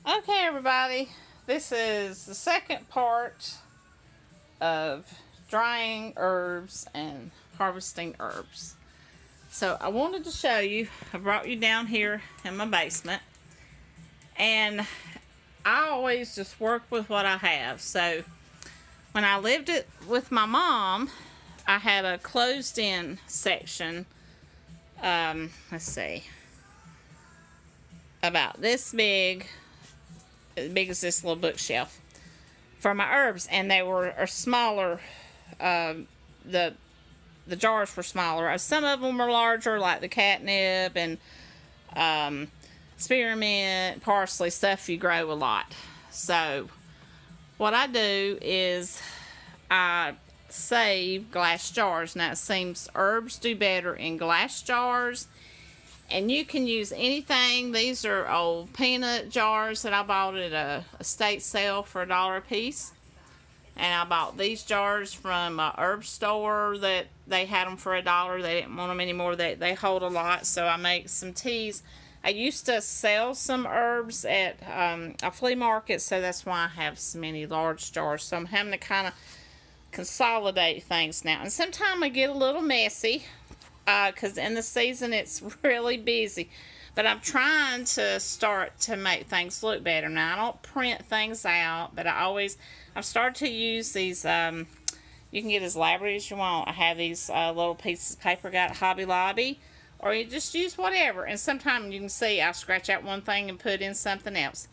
Okay, everybody, this is the second part of drying herbs and harvesting herbs. So I wanted to show you, I brought you down here in my basement, and I always just work with what I have. So when I lived it with my mom, I had a closed-in section, let's see, about this big, as big as this little bookshelf, for my herbs, and they were smaller. The jars were smaller. Some of them were larger, like the catnip and spearmint, parsley, stuff you grow a lot. So what I do is I save glass jars. Now it seems herbs do better in glass jars. And you can use anything. These are old peanut jars that I bought at a estate sale for $1 a piece. And I bought these jars from a herb store that they had them for $1. They didn't want them anymore. They hold a lot, so I make some teas. I used to sell some herbs at a flea market, so that's why I have so many large jars. So I'm having to kind of consolidate things now. And sometimes I get a little messy, because in the season it's really busy, but I'm trying to start to make things look better. Now I don't print things out, but I've started to use these, you can get as elaborate as you want. I have these little pieces of paper got at Hobby Lobby, or you just use whatever, and sometimes you can see I'll scratch out one thing and put in something else,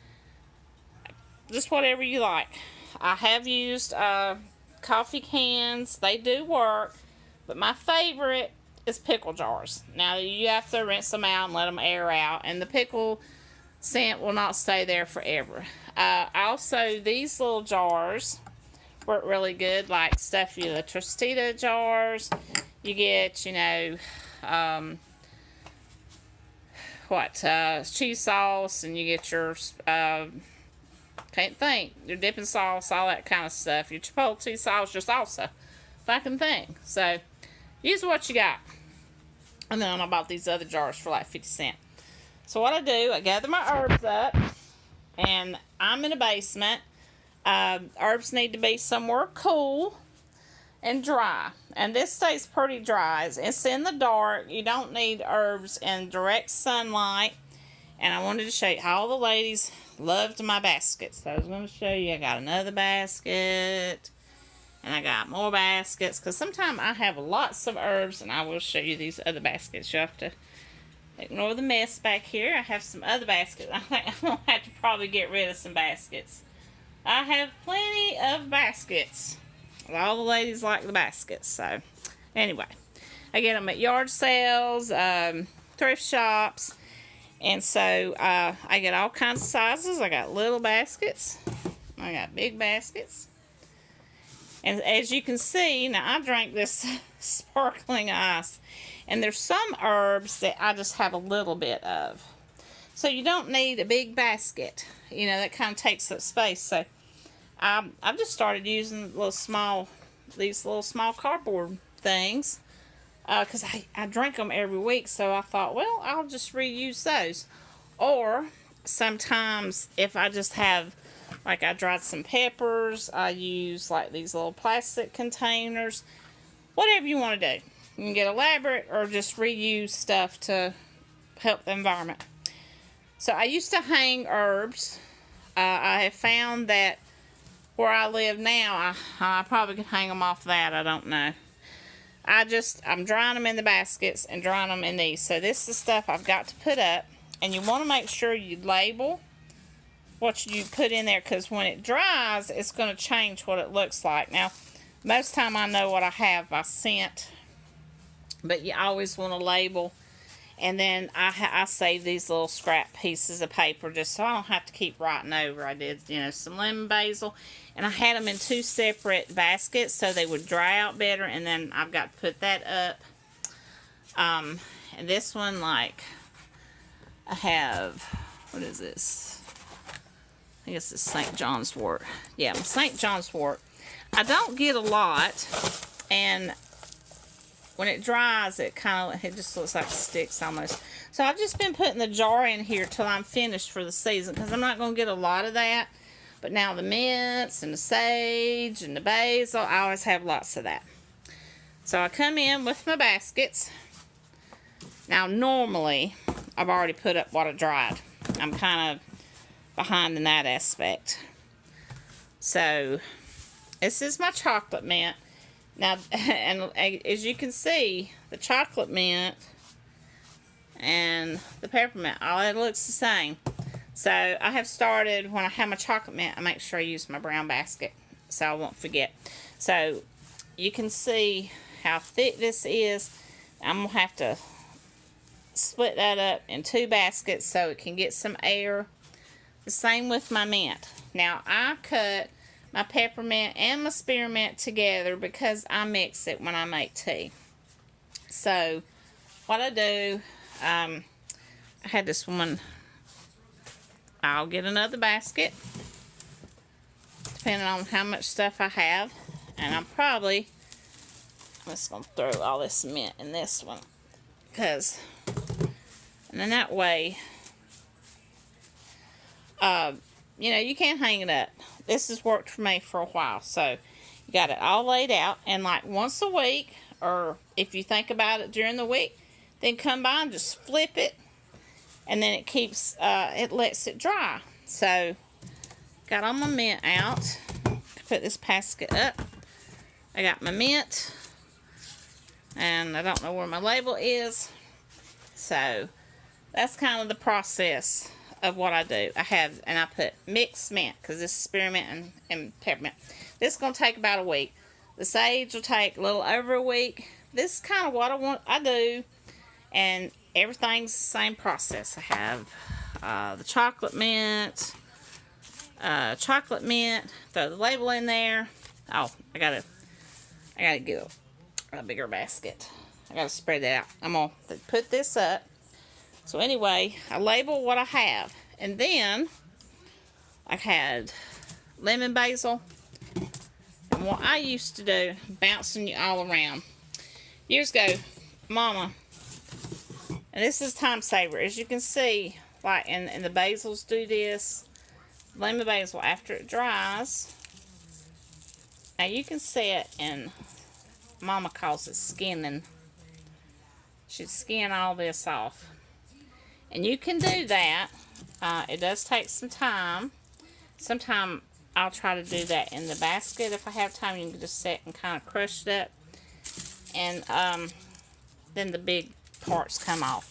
just whatever you like. I have used coffee cans. They do work, but my favorite is pickle jars. Now you have to rinse them out and let them air out, and the pickle scent will not stay there forever. Also, these little jars work really good, like stuff you, the Tostita jars. You get, cheese sauce, and you get your can't think, your dipping sauce, all that kind of stuff. Your chipotle sauce, just also, if I can think. So use what you got. And then I bought these other jars for like 50 cents. So what I do, I gather my herbs up, and I'm in a basement. Herbs need to be somewhere cool and dry. And this stays pretty dry. It's in the dark. You don't need herbs in direct sunlight. And I wanted to show you how all the ladies loved my baskets. So I was going to show you. I got another basket. And I got more baskets, because sometimes I have lots of herbs, and I will show you these other baskets. You have to ignore the mess back here. I have some other baskets. I think I'm going to have to probably get rid of some baskets. I have plenty of baskets. All the ladies like the baskets. So, anyway. I get them at yard sales, thrift shops. And so, I get all kinds of sizes. I got little baskets. I got big baskets. And as you can see, now I drank this sparkling ice, and there's some herbs that I just have a little bit of. So you don't need a big basket. That kind of takes up space. So I've just started using these little small cardboard things, because I drink them every week. So I thought, well, I'll just reuse those. Or sometimes if I just have, like, I dried some peppers, I use like these little plastic containers. Whatever you want to do. You can get elaborate or just reuse stuff to help the environment. So I used to hang herbs. I have found that where I live now, I probably could hang them off that. I don't know. I'm drying them in the baskets and drying them in these. So this is the stuff I've got to put up. And you want to make sure you label what you put in there, because when it dries, it's going to change what it looks like. Now, most time I know what I have by scent, but you always want to label. And then I save these little scrap pieces of paper just so I don't have to keep writing over. I did, some lemon basil, and I had them in 2 separate baskets so they would dry out better. And then I've got to put that up. And this one, like, I have, what is this? I guess it's St. John's wort. Yeah, St. John's wort. I don't get a lot, and when it dries, it just looks like sticks almost. So I've just been putting the jar in here till I'm finished for the season, because I'm not going to get a lot of that. But now the mints and the sage and the basil, I always have lots of that. So I come in with my baskets. Now normally, I've already put up what I dried. I'm kind of behind in that aspect. So this is my chocolate mint. Now, and as you can see, the chocolate mint and the peppermint, all it looks the same. So I have started, when I have my chocolate mint, I make sure I use my brown basket so I won't forget. So you can see how thick this is. I'm going to have to split that up in 2 baskets so it can get some air. The same with my mint. Now I cut my peppermint and my spearmint together because I mix it when I make tea. So what I do, I had this one, I'll get another basket depending on how much stuff I have, and I'm just going to throw all this mint in this one, because, and then that way, you know, you can't hang it up. This has worked for me for a while. So you got it all laid out, and like once a week, or if you think about it during the week, then come by and just flip it, and then it keeps, it lets it dry. So got all my mint out. Put this basket up. I got my mint, and I don't know where my label is. So that's kind of the process of what I do. And I put mixed mint, because this is spearmint and peppermint. This is going to take about a week. The sage will take a little over a week. This is kind of what I do, and everything's the same process. I have the chocolate mint, throw the label in there. Oh, I gotta get a bigger basket. I gotta spread that out. I'm gonna put this up. So anyway, I label what I have. And then I had lemon basil. And what I used to do, bouncing you all around. Years ago, Mama, and this is time saver. As you can see, like, and the basils do this. Lemon basil, after it dries, now you can see it, and Mama calls it skinning. She'd skin all this off. And you can do that. It does take some time. Sometimes I'll try to do that in the basket. If I have time, you can just sit and kind of crush it up. And then the big parts come off.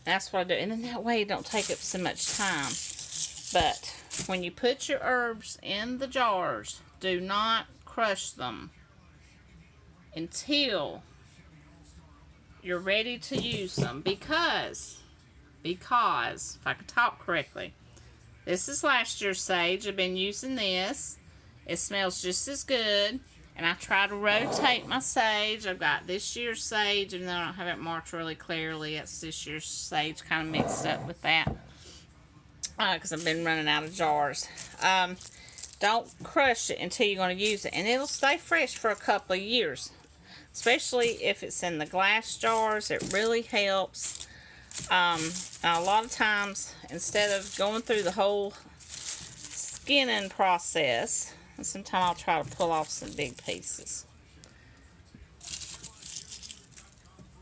That's what I do. And then that way it don't take up so much time. But when you put your herbs in the jars, do not crush them until you're ready to use them. Because, if I can talk correctly, this is last year's sage. I've been using this. It smells just as good. And I try to rotate my sage. I've got this year's sage, even though I don't have it marked really clearly. It's this year's sage kind of mixed up with that. Because I've been running out of jars. Don't crush it until you're going to use it. And it'll stay fresh for a couple of years. Especially if it's in the glass jars. It really helps. A lot of times, instead of going through the whole skinning process, and sometimes I'll try to pull off some big pieces.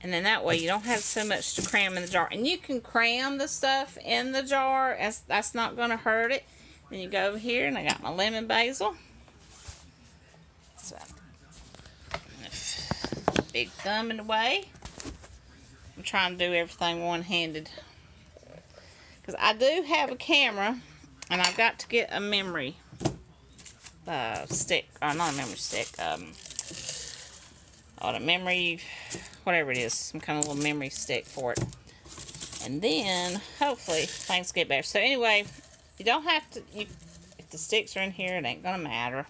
And then that way you don't have so much to cram in the jar. And you can cram the stuff in the jar. That's not going to hurt it. Then you go over here, and I got my lemon basil. So, big thumb in the way. I'm trying to do everything one-handed. Because I do have a camera, and I've got to get a memory stick. Or not a memory stick. A memory, whatever it is. Some kind of little memory stick for it. And then, hopefully, things get better. So anyway, you don't have to, if the sticks are in here, it ain't going to matter.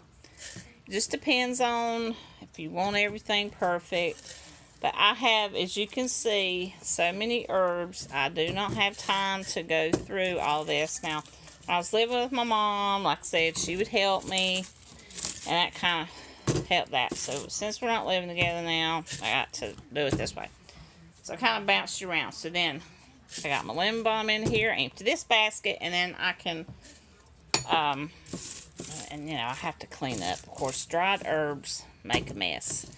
It just depends on if you want everything perfect. But I have, as you can see, so many herbs. I do not have time to go through all this. Now, when I was living with my mom, like I said, she would help me. And that kind of helped that. So, since we're not living together now, I got to do it this way. So I kind of bounced you around. So then I got my lemon balm in here, empty this basket, and then I can, and I have to clean up. Of course, dried herbs make a mess.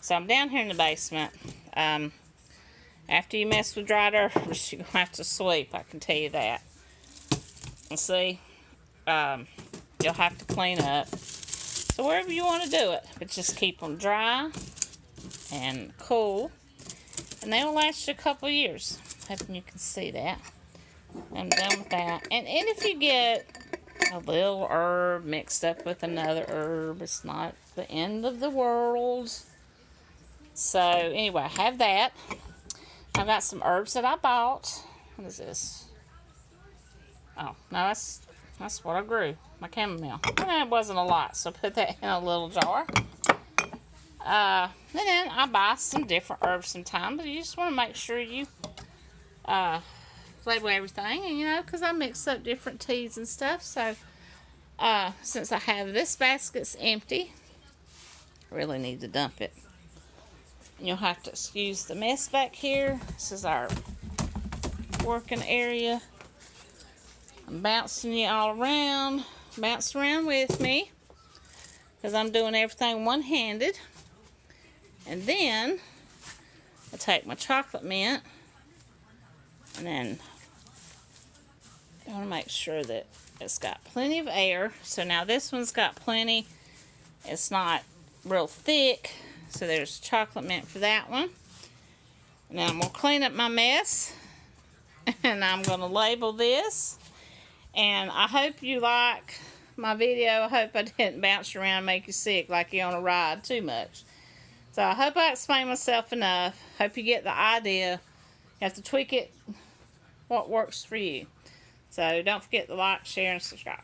So I'm down here in the basement. After you mess with dried herbs, you're going to have to sweep, I can tell you that. And see, you'll have to clean up. So wherever you want to do it, but just keep them dry and cool. And they'll last you a couple years. Hoping you can see that. I'm done with that. And if you get a little herb mixed up with another herb, it's not the end of the world. So anyway, I have that. I've got some herbs that I bought. What is this? Oh, no, that's what I grew. My chamomile. And it wasn't a lot, so put that in a little jar. And then I buy some different herbs sometimes, but you just want to make sure you label everything, and because I mix up different teas and stuff. So since I have this basket's empty, I really need to dump it. You'll have to excuse the mess back here. This is our working area. I'm bouncing you all around. Bounce around with me, because I'm doing everything one-handed. And then I take my chocolate mint, and then I want to make sure that it's got plenty of air. So now this one's got plenty. It's not real thick, so there's chocolate mint for that one. Now I'm going to clean up my mess, and I'm going to label this. And I hope you like my video. I hope I didn't bounce you around and make you sick like you're on a ride too much. So I hope I explained myself enough. Hope you get the idea. You have to tweak it what works for you. So don't forget to like, share, and subscribe.